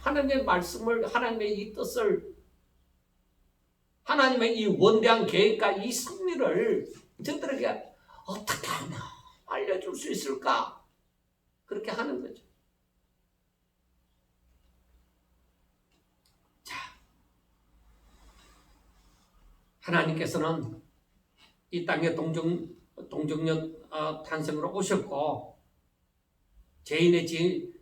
하나님의 말씀을, 하나님의 이 뜻을, 하나님의 이 원대한 계획과 이 승리를 저들에게 어떻게 하면 알려줄 수 있을까? 그렇게 하는 거죠. 자, 하나님께서는 이 땅에 동정녀 탄생으로 오셨고 죄인의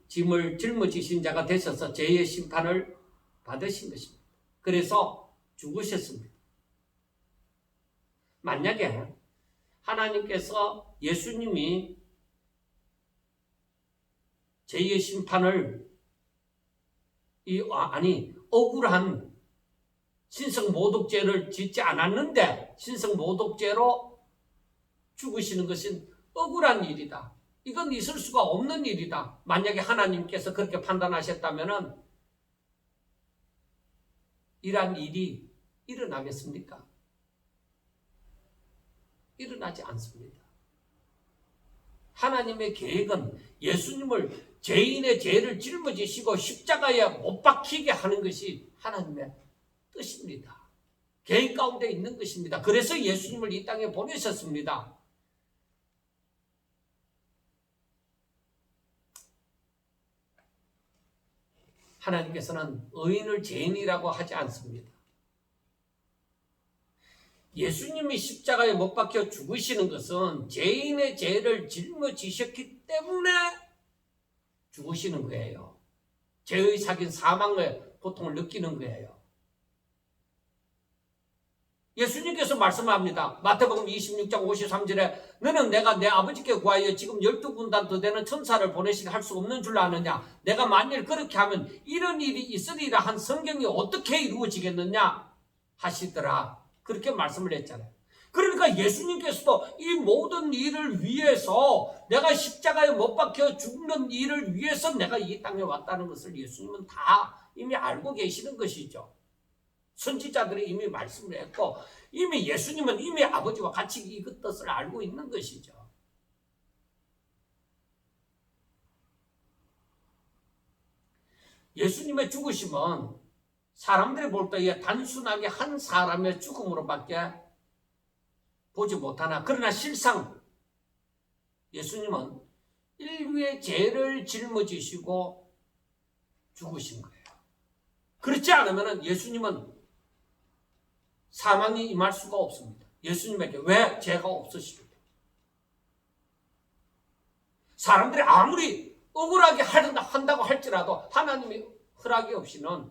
짐을 짊어지신 자가 되셔서 죄의 심판을 받으신 것입니다. 그래서 죽으셨습니다. 만약에 하나님께서 예수님이 죄의 심판을 억울한 신성모독죄를 짓지 않았는데 신성모독죄로 죽으시는 것은 억울한 일이다. 이건 있을 수가 없는 일이다. 만약에 하나님께서 그렇게 판단하셨다면 이러한 일이 일어나겠습니까? 일어나지 않습니다. 하나님의 계획은 예수님을 죄인의 죄를 짊어지시고 십자가에 못 박히게 하는 것이 하나님의 뜻입니다. 계획 가운데 있는 것입니다. 그래서 예수님을 이 땅에 보내셨습니다. 하나님께서는 의인을 죄인이라고 하지 않습니다. 예수님이 십자가에 못 박혀 죽으시는 것은 죄인의 죄를 짊어지셨기 때문에 죽으시는 거예요. 죄의 사긴 사망의 고통을 느끼는 거예요. 예수님께서 말씀합니다. 마태복음 26장 53절에 너는 내가 내 아버지께 구하여 지금 12군단 더 되는 천사를 보내시게 할 수 없는 줄 아느냐? 내가 만일 그렇게 하면 이런 일이 있으리라 한 성경이 어떻게 이루어지겠느냐? 하시더라. 그렇게 말씀을 했잖아요. 그러니까 예수님께서도 이 모든 일을 위해서 내가 십자가에 못 박혀 죽는 일을 위해서 내가 이 땅에 왔다는 것을 예수님은 다 이미 알고 계시는 것이죠. 선지자들이 이미 말씀을 했고 이미 예수님은 이미 아버지와 같이 이 뜻을 알고 있는 것이죠. 예수님의 죽으심은 사람들이 볼 때에 단순하게 한 사람의 죽음으로밖에 보지 못하나 그러나 실상 예수님은 인류의 죄를 짊어지시고 죽으신 거예요. 그렇지 않으면 예수님은 사망이 임할 수가 없습니다. 예수님에게 왜 죄가 없으십니까? 사람들이 아무리 억울하게 한다고 할지라도 하나님의 허락이 없이는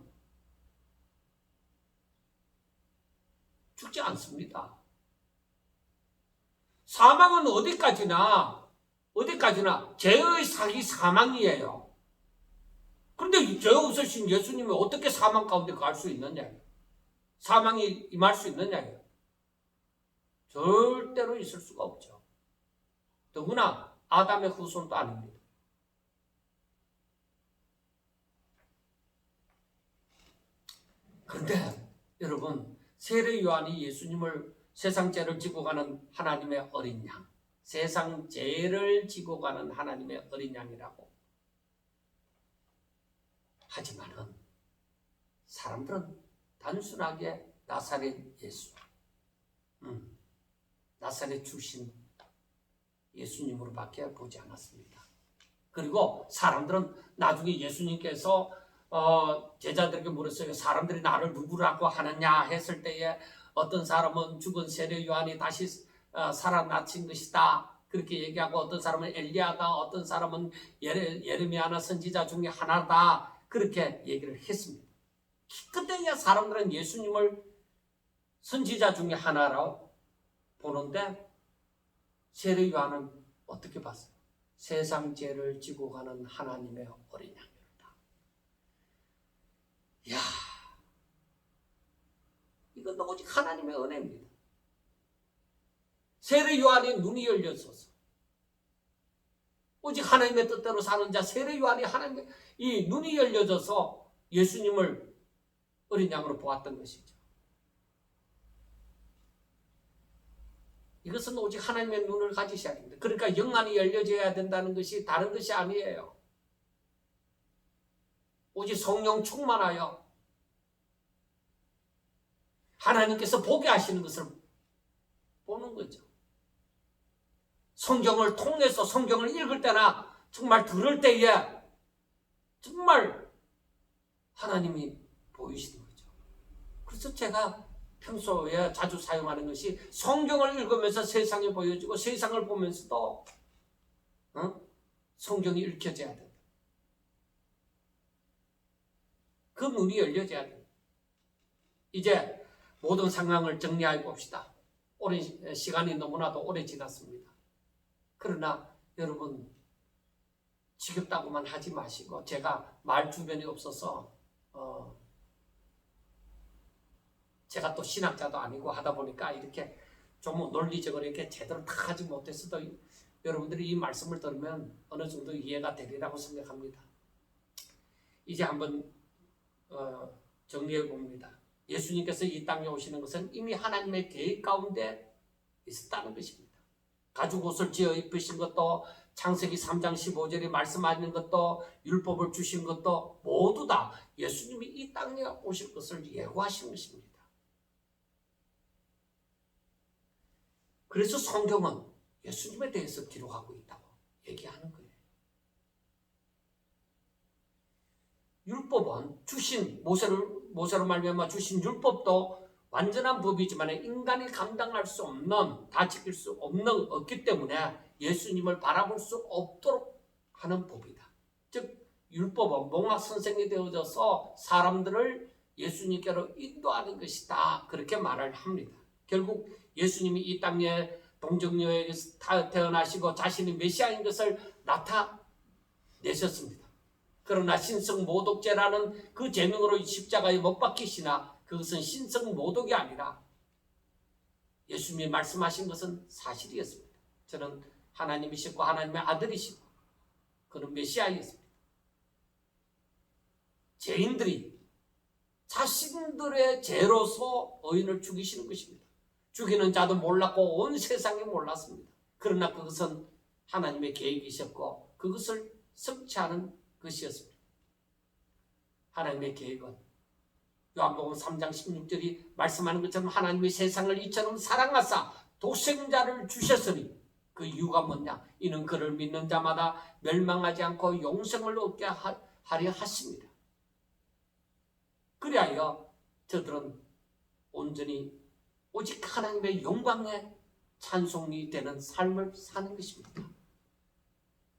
죽지 않습니다. 사망은 어디까지나 죄의 사기 사망이에요. 그런데 죄 없으신 예수님이 어떻게 사망 가운데 갈 수 있느냐? 사망이 임할 수 있느냐? 절대로 있을 수가 없죠. 더구나 아담의 후손도 아닙니다. 그런데 여러분 세례 요한이 예수님을 세상 죄를 지고 가는 하나님의 어린 양, 세상 죄를 지고 가는 하나님의 어린 양이라고 하지만은 사람들은 단순하게 나사렛 예수, 나사렛 출신 예수님으로밖에 보지 않았습니다. 그리고 사람들은 나중에 예수님께서 제자들에게 물었어요. 사람들이 나를 누구라고 하느냐 했을 때에 어떤 사람은 죽은 세례 요한이 다시 살아나신 것이다. 그렇게 얘기하고 어떤 사람은 엘리야다. 어떤 사람은 예레미야나 선지자 중에 하나다. 그렇게 얘기를 했습니다. 그때야 사람들은 예수님을 선지자 중에 하나라고 보는데 세례 요한은 어떻게 봤어요? 세상 죄를 지고 가는 하나님의 어린 양이었다. 이야, 이건 오직 하나님의 은혜입니다. 세례 요한이 눈이 열렸어서 오직 하나님의 뜻대로 사는 자 세례 요한이 하나님의 이 눈이 열려져서 예수님을 어린 양으로 보았던 것이죠. 이것은 오직 하나님의 눈을 가지셔야 됩니다. 그러니까 영안이 열려져야 된다는 것이 다른 것이 아니에요. 오직 성령 충만하여 하나님께서 보게 하시는 것을 보는 거죠. 성경을 통해서 성경을 읽을 때나 정말 들을 때에 정말 하나님이 보이시는 거죠. 그래서 제가 평소에 자주 사용하는 것이 성경을 읽으면서 세상이 보여지고 세상을 보면서도 성경이 읽혀져야 된다. 그 문이 열려져야 된다. 이제 모든 상황을 정리해 봅시다. 오랜 시간이 너무나도 오래 지났습니다. 그러나 여러분 지겹다고만 하지 마시고, 제가 말 주변이 없어서 제가 또 신학자도 아니고 하다 보니까 이렇게 좀 논리적으로 이렇게 제대로 다 하지 못했어도 여러분들이 이 말씀을 들으면 어느 정도 이해가 되리라고 생각합니다. 이제 한번 정리해 봅니다. 예수님께서 이 땅에 오시는 것은 이미 하나님의 계획 가운데 있었다는 것입니다. 가죽 옷을 지어 입으신 것도, 창세기 3장 15절에 말씀하시는 것도, 율법을 주신 것도 모두 다 예수님이 이 땅에 오실 것을 예고하신 것입니다. 그래서 성경은 예수님에 대해서 기록하고 있다고 얘기하는 거예요. 율법은 주신 모세로 말미암아 주신 율법도 완전한 법이지만 인간이 감당할 수 없는, 다 지킬 수 없기 때문에 예수님을 바라볼 수 없도록 하는 법이다. 즉 율법은 몽학 선생이 되어져서 사람들을 예수님께로 인도하는 것이다. 그렇게 말을 합니다. 결국 예수님이 이 땅에 동정녀에게서 태어나시고 자신이 메시아인 것을 나타내셨습니다. 그러나 신성모독죄라는 그 제명으로 십자가에 못 박히시나 그것은 신성모독이 아니라 예수님이 말씀하신 것은 사실이었습니다. 저는 하나님이시고 하나님의 아들이시고 그는 메시아이었습니다. 죄인들이 자신들의 죄로서 의인을 죽이시는 것입니다. 죽이는 자도 몰랐고 온 세상이 몰랐습니다. 그러나 그것은 하나님의 계획이셨고 그것을 성취하는 것이었습니다. 하나님의 계획은 요한복음 3장 16절이 말씀하는 것처럼 하나님이 세상을 이처럼 사랑하사 독생자를 주셨으니 그 이유가 뭐냐? 이는 그를 믿는 자마다 멸망하지 않고 영생을 얻게 하려 하십니다. 그리하여 저들은 온전히 오직 하나님의 영광에 찬송이 되는 삶을 사는 것입니다.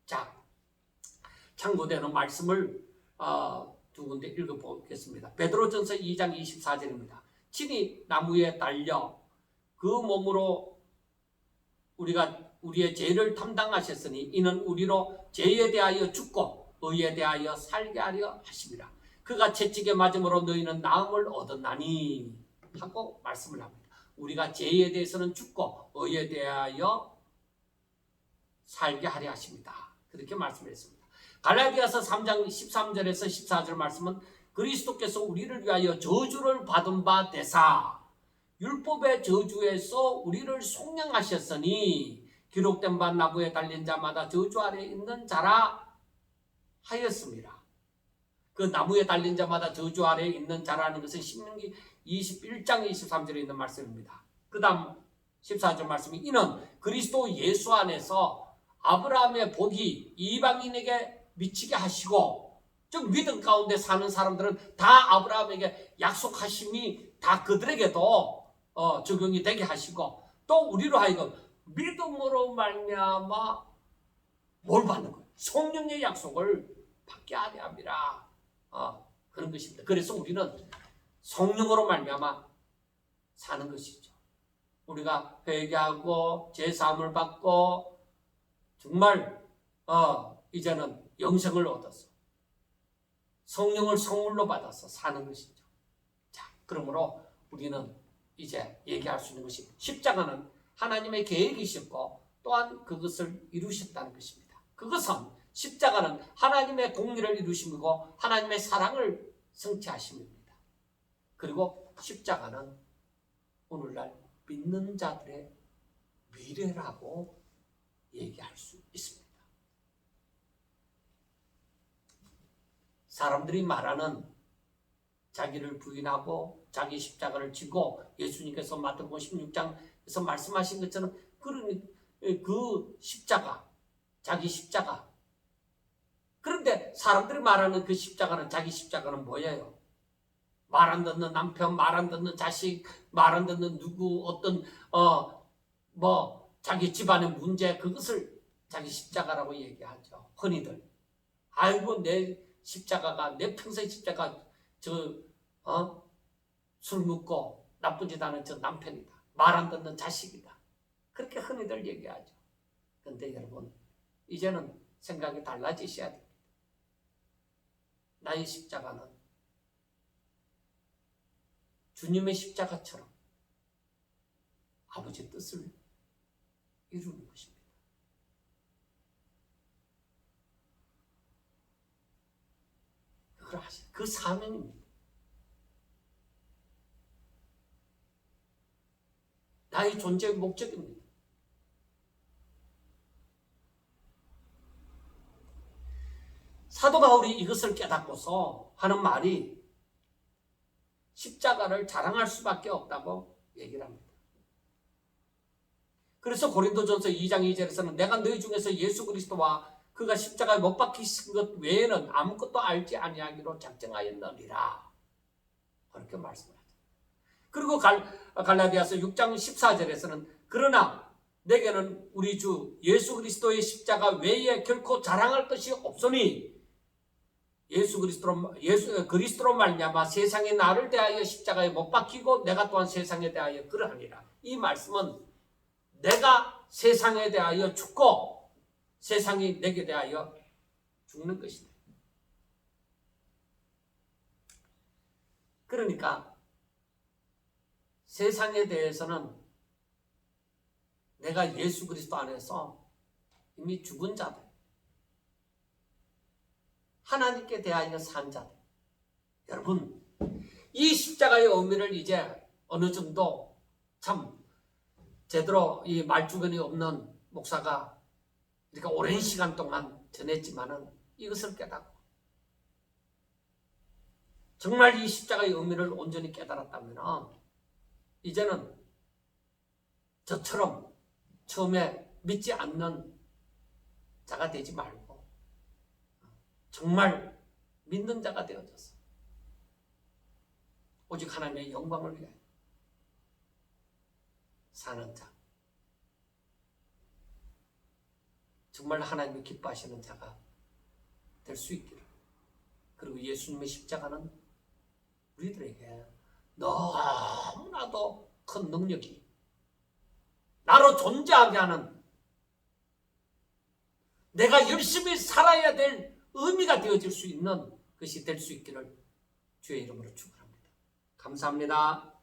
자, 참고되는 말씀을 두 군데 읽어보겠습니다. 베드로전서 2장 24절입니다. 친히 나무에 달려 그 몸으로 우리의 죄를 담당하셨으니 이는 우리로 죄에 대하여 죽고 의에 대하여 살게 하려 하심이라. 그가 채찍에 맞음으로 너희는 나음을 얻었나니 하고 말씀을 합니다. 우리가 죄에 대해서는 죽고 의에 대하여 살게 하려 하십니다. 그렇게 말씀했습니다. 갈라디아서 3장 13절에서 14절 말씀은 그리스도께서 우리를 위하여 저주를 받은 바 되사 율법의 저주에서 우리를 속량하셨으니 기록된 바 나무에 달린 자마다 저주 아래 있는 자라 하였습니다. 그 나무에 달린 자마다 저주 아래 있는 자라는 것은 신명기 21장 23절에 있는 말씀입니다. 그 다음 14절 말씀이 이는 그리스도 예수 안에서 아브라함의 복이 이방인에게 미치게 하시고, 즉 믿음 가운데 사는 사람들은 다 아브라함에게 약속하심이 다 그들에게도 적용이 되게 하시고, 또 우리로 하여금 믿음으로 말미암아 뭘 받는 거예요? 성령의 약속을 받게 하려 함이라. 그런 것입니다. 그래서 우리는 성령으로 말미암아 사는 것이죠. 우리가 회개하고 제사함을 받고 정말 이제는 영생을 얻어서 성령을 선물로 받아서 사는 것이죠. 자, 그러므로 우리는 이제 얘기할 수 있는 것이 십자가는 하나님의 계획이셨고 또한 그것을 이루셨다는 것입니다. 그것은 십자가는 하나님의 공의를 이루심이고 하나님의 사랑을 성취하심입니다. 그리고 십자가는 오늘날 믿는 자들의 미래라고 얘기할 수 있습니다. 사람들이 말하는 자기를 부인하고 자기 십자가를 지고 예수님께서 마태복음 16장에서 말씀하신 것처럼 그 십자가, 자기 십자가. 그런데 사람들이 말하는 그 십자가는, 자기 십자가는 뭐예요? 말 안 듣는 남편, 말 안 듣는 자식, 말 안 듣는 누구, 어떤 자기 집안의 문제, 그것을 자기 십자가라고 얘기하죠. 흔히들. 아이고, 내 십자가가, 내 평생 십자가 술 먹고 나쁜 짓 하는 저 남편이다. 말 안 듣는 자식이다. 그렇게 흔히들 얘기하죠. 그런데 여러분, 이제는 생각이 달라지셔야 됩니다. 나의 십자가는 주님의 십자가처럼 아버지 뜻을 이루는 것입니다. 그걸 하세요. 그 사명입니다. 나의 존재의 목적입니다. 사도 바울이 이것을 깨닫고서 하는 말이 십자가를 자랑할 수밖에 없다고 얘기를 합니다. 그래서 고린도전서 2장 2절에서는 내가 너희 중에서 예수 그리스도와 그가 십자가에 못 박히신 것 외에는 아무것도 알지 아니하기로 작정하였느니라. 그렇게 말씀하죠. 그리고 갈라디아서 6장 14절에서는 그러나 내게는 우리 주 예수 그리스도의 십자가 외에 결코 자랑할 것이 없으니 그리스도로 말미암아 세상이 나를 대하여 십자가에 못 박히고 내가 또한 세상에 대하여 그러하니라. 이 말씀은 내가 세상에 대하여 죽고 세상이 내게 대하여 죽는 것이다. 그러니까 세상에 대해서는 내가 예수 그리스도 안에서 이미 죽은 자들, 하나님께 대하여 산 자들. 여러분, 이 십자가의 의미를 이제 어느 정도 참 제대로 이 말주변이 없는 목사가 이렇게 오랜 시간 동안 전했지만은 이것을 깨닫고 정말 이 십자가의 의미를 온전히 깨달았다면 이제는 저처럼 처음에 믿지 않는 자가 되지 말고 정말 믿는 자가 되어져서 오직 하나님의 영광을 위해 사는 자, 정말 하나님이 기뻐하시는 자가 될 수 있기를. 그리고 예수님의 십자가는 우리들에게 너무나도 큰 능력이 나로 존재하게 하는, 내가 열심히 살아야 될 의미가 되어질 수 있는 것이 될 수 있기를 주의 이름으로 축원합니다. 감사합니다.